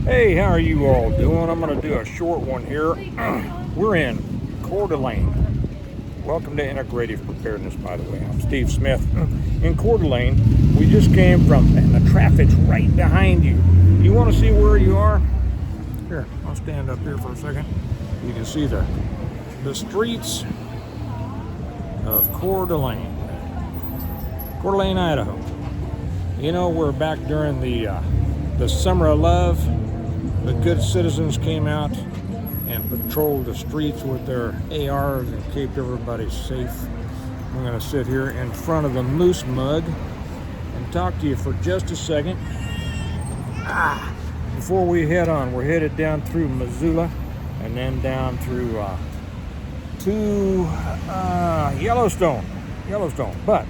Hey, how are you all doing? I'm going to do a short one here. We're in Coeur d'Alene. Welcome to Integrative Preparedness, by the way. I'm Steve Smith. In Coeur d'Alene, we just came from, and the traffic's right behind you. You want to see where you are? Here, I'll stand up here for a second. You can see the streets of Coeur d'Alene. Coeur d'Alene, Idaho. You know, we're back during the Summer of Love. The good citizens came out and patrolled the streets with their ARs and kept everybody safe. I'm going to sit here in front of the moose mug and talk to you for just a second. Before we head on, we're headed down through Missoula and then down through to Yellowstone. But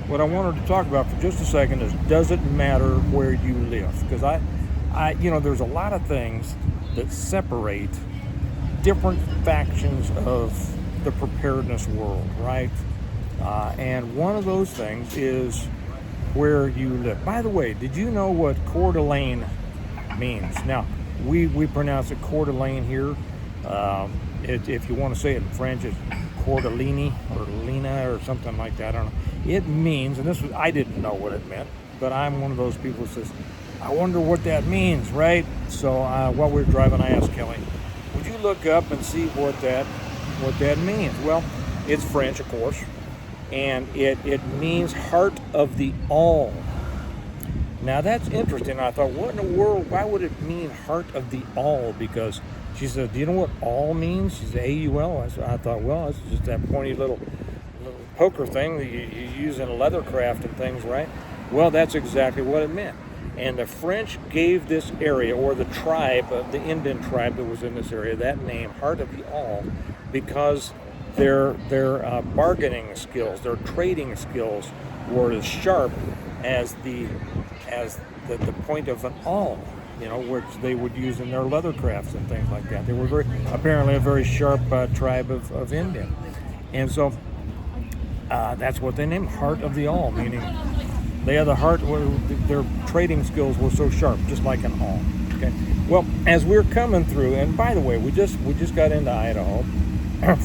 what I wanted to talk about for just a second is, does it matter where you live? Because there's a lot of things that separate different factions of the preparedness world, right? And one of those things is where you live. By the way, did you know what Coeur d'Alene means? Now, we pronounce it Coeur d'Alene here. If you want to say it in French, it's Coeur d'Alene or Lena or something like that. I don't know. It means, and I didn't know what it meant, but I'm one of those people who says, I wonder what that means, right? So while we were driving, I asked Kelly, would you look up and see what that means? Well, it's French, of course, and it means heart of the all. Now that's interesting. I thought, what in the world, why would it mean heart of the all? Because she said, do you know what all means? She said, AUL. I thought, well, it's just that pointy little poker thing that you use in leathercraft and things, right? Well, that's exactly what it meant. And the French gave this area, or the tribe, the Indian tribe that was in this area, that name, Heart of the All, because their bargaining skills, their trading skills were as sharp as the point of an awl, which they would use in their leathercrafts and things like that. They were apparently a very sharp tribe of Indian. And so that's what they named Heart of the All, meaning they had the heart where their trading skills were so sharp, just like an awl. Okay. Well, as we're coming through, and by the way, we just got into Idaho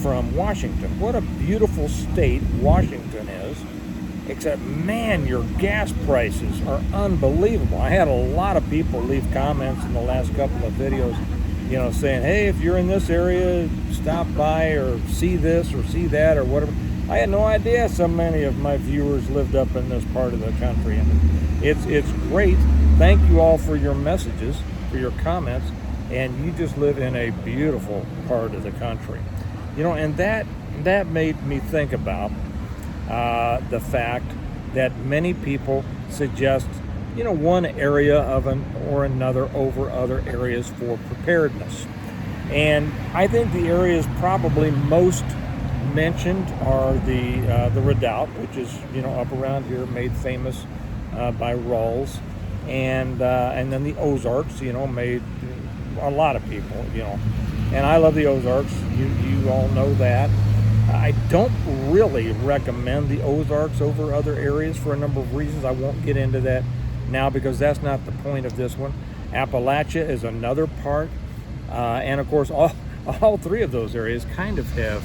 from Washington. What a beautiful state Washington is. Except, man, your gas prices are unbelievable. I had a lot of people leave comments in the last couple of videos, saying, hey, if you're in this area, stop by or see this or see that or whatever. I had no idea so many of my viewers lived up in this part of the country. And it's great. Thank you all for your messages, for your comments, and you just live in a beautiful part of the country. And that made me think about the fact that many people suggest, one area or another over other areas for preparedness. And I think the areas probably most mentioned are the Redoubt, which is up around here, made famous by Rawls, and then the Ozarks, made a lot of people, and I love the Ozarks. You all know that. I don't really recommend the Ozarks over other areas for a number of reasons. I won't get into that now because that's not the point of this one. Appalachia is another part, and of course all three of those areas kind of have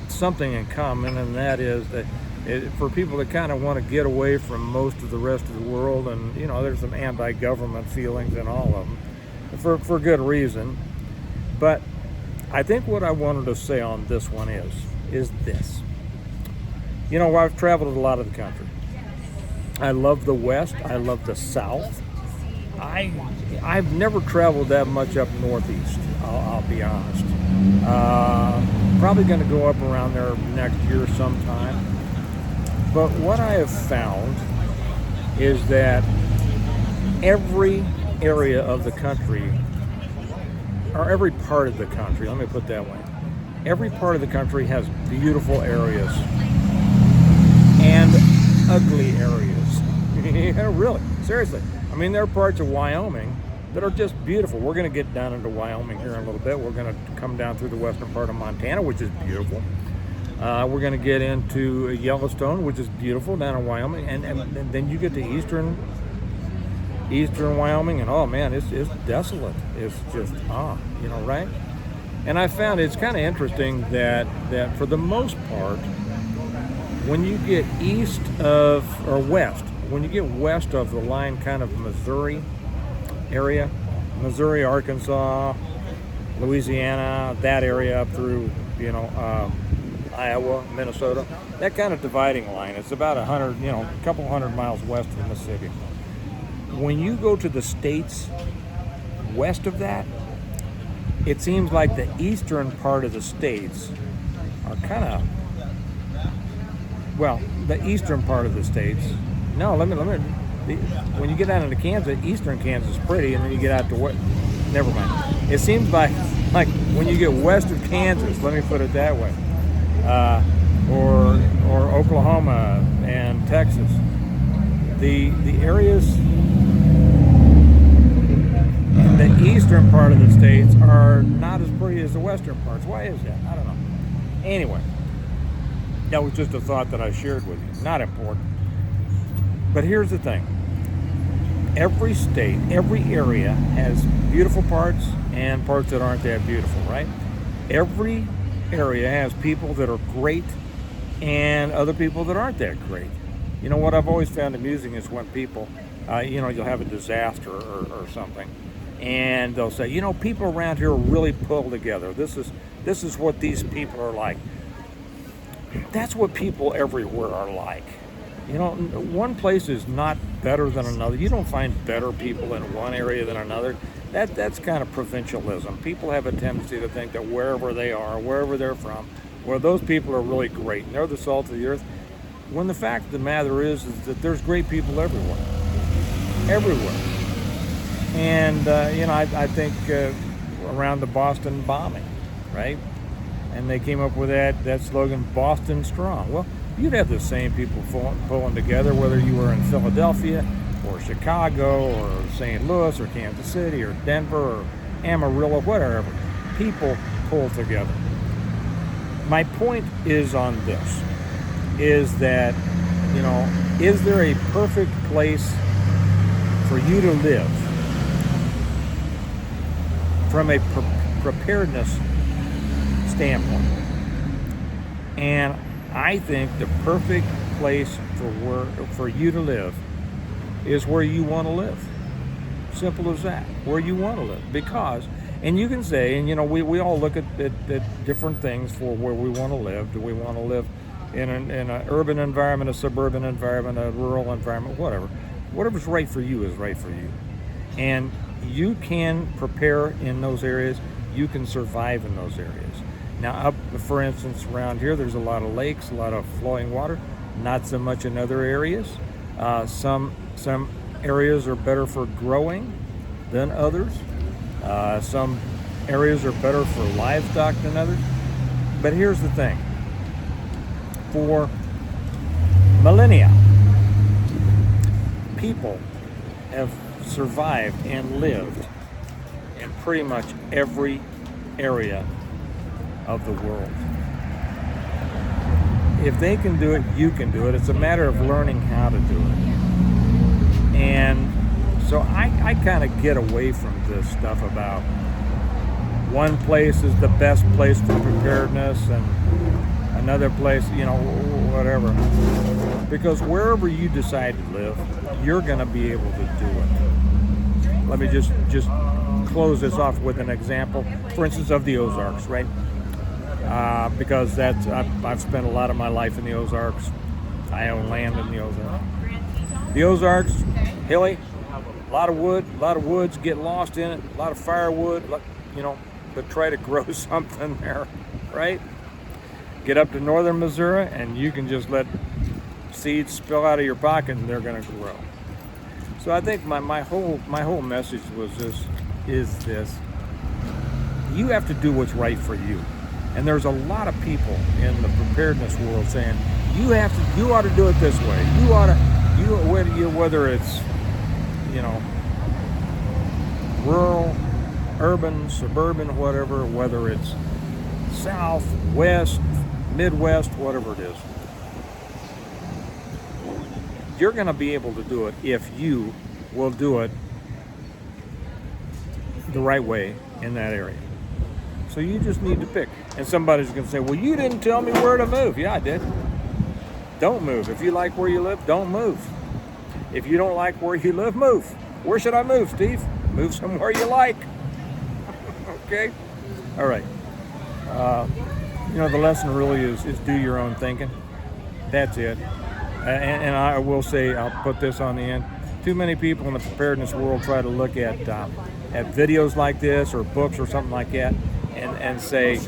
something in common, and that is that for people that kind of want to get away from most of the rest of the world, and there's some anti-government feelings in all of them for good reason. But I think what I wanted to say on this one is this. I've traveled a lot of the country. I love the West. I love the South. I've never traveled that much up northeast. I'll be honest. Probably going to go up around there next year sometime. But what I have found is that every area of the country, or every part of the country, let me put it that way, every part of the country has beautiful areas and ugly areas. Yeah, really, seriously. I mean, there are parts of Wyoming that are just beautiful. We're going to get down into Wyoming here in a little bit. We're going to come down through the western part of Montana, which is beautiful. We're going to get into Yellowstone, which is beautiful down in Wyoming, and then you get to eastern eastern Wyoming, and oh man, it's desolate. It's just right. And I found it's kind of interesting that for the most part, when you get east of or west, when you get west of the line, kind of Missouri area, Missouri, Arkansas, Louisiana, that area up through Iowa, Minnesota, that kind of dividing line. It's about a couple hundred miles west of Mississippi. When you go to the states west of that, it seems like the eastern part of the states are kind of, the eastern part of the states. No, when you get out into Kansas, eastern Kansas is pretty, and then you get out to what? Never mind. It seems like when you get west of Kansas, let me put it that way, or Oklahoma and Texas, the areas in the eastern part of the states are not as pretty as the western parts. Why is that? I don't know. Anyway, that was just a thought that I shared with you. Not important. But here's the thing. Every state, every area has beautiful parts and parts that aren't that beautiful, right? Every area has people that are great and other people that aren't that great. You know, what I've always found amusing is when people, you'll have a disaster or something, and they'll say, people around here are really pulled together. This is what these people are like. That's what people everywhere are like. One place is not better than another. You don't find better people in one area than another. That's kind of provincialism. People have a tendency to think that wherever they are, wherever they're from, those people are really great and they're the salt of the earth. When the fact of the matter is that there's great people everywhere. Everywhere. And, I think around the Boston bombing, right? And they came up with that slogan, Boston Strong. Well, you'd have the same people pulling together, whether you were in Philadelphia or Chicago or St. Louis or Kansas City or Denver or Amarillo, whatever. People pull together. My point is on this, is that, is there a perfect place for you to live from a preparedness standpoint? And I think the perfect place for you to live is where you want to live. Simple as that. Where you want to live. Because, and you can say, and we all look at different things for where we want to live. Do we want to live in an urban environment, a suburban environment, a rural environment, whatever? Whatever's right for you is right for you. And you can prepare in those areas. You can survive in those areas. Now, up, for instance, around here, there's a lot of lakes, a lot of flowing water. Not so much in other areas. Some areas are better for growing than others. Some areas are better for livestock than others. But here's the thing. For millennia, people have survived and lived in pretty much every area of the world. If they can do it, you can do it. It's a matter of learning how to do it. And so I kind of get away from this stuff about one place is the best place for preparedness and another place, whatever. Because wherever you decide to live, you're going to be able to do it. Let me just close this off with an example, for instance, of the Ozarks, right? Because I've spent a lot of my life in the Ozarks. I own land in the Ozarks. The Ozarks, hilly, a lot of wood, a lot of woods, get lost in it, a lot of firewood, but try to grow something there, right? Get up to northern Missouri and you can just let seeds spill out of your pocket and they're going to grow. So I think my whole message is this. You have to do what's right for you. And there's a lot of people in the preparedness world saying, you ought to do it this way. Whether it's, rural, urban, suburban, whatever, whether it's south, west, midwest, whatever it is. You're going to be able to do it if you will do it the right way in that area. So you just need to pick. And somebody's going to say, well, you didn't tell me where to move. Yeah, I did. Don't move. If you like where you live, don't move. If you don't like where you live, move. Where should I move, Steve? Move somewhere you like. Okay? All right. The lesson really is do your own thinking. That's it. And I will say, I'll put this on the end. Too many people in the preparedness world try to look at videos like this or books or something like that and say,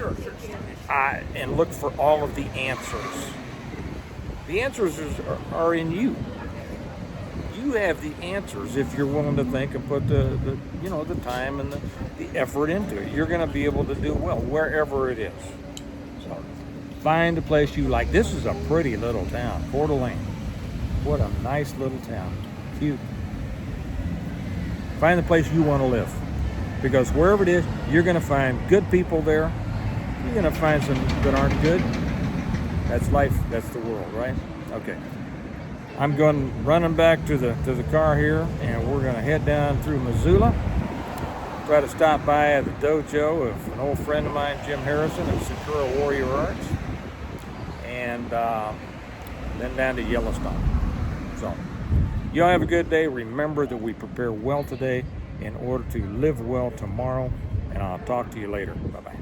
and look for all of the answers. The answers are in you. You have the answers if you're willing to think and put the time and the effort into it. You're going to be able to do well wherever it is. So find a place you like. This is a pretty little town, Coeur d'Alene. What a nice little town. Cute. Find the place you want to live, because wherever it is, you're going to find good people there. You're going to find some that aren't good. That's life. That's the world, right? Okay. I'm running back to the car here, and we're going to head down through Missoula. Try to stop by at the dojo of an old friend of mine, Jim Harrison of Sakura Warrior Arts, and then down to Yellowstone. So, y'all have a good day. Remember that we prepare well today in order to live well tomorrow, and I'll talk to you later. Bye-bye.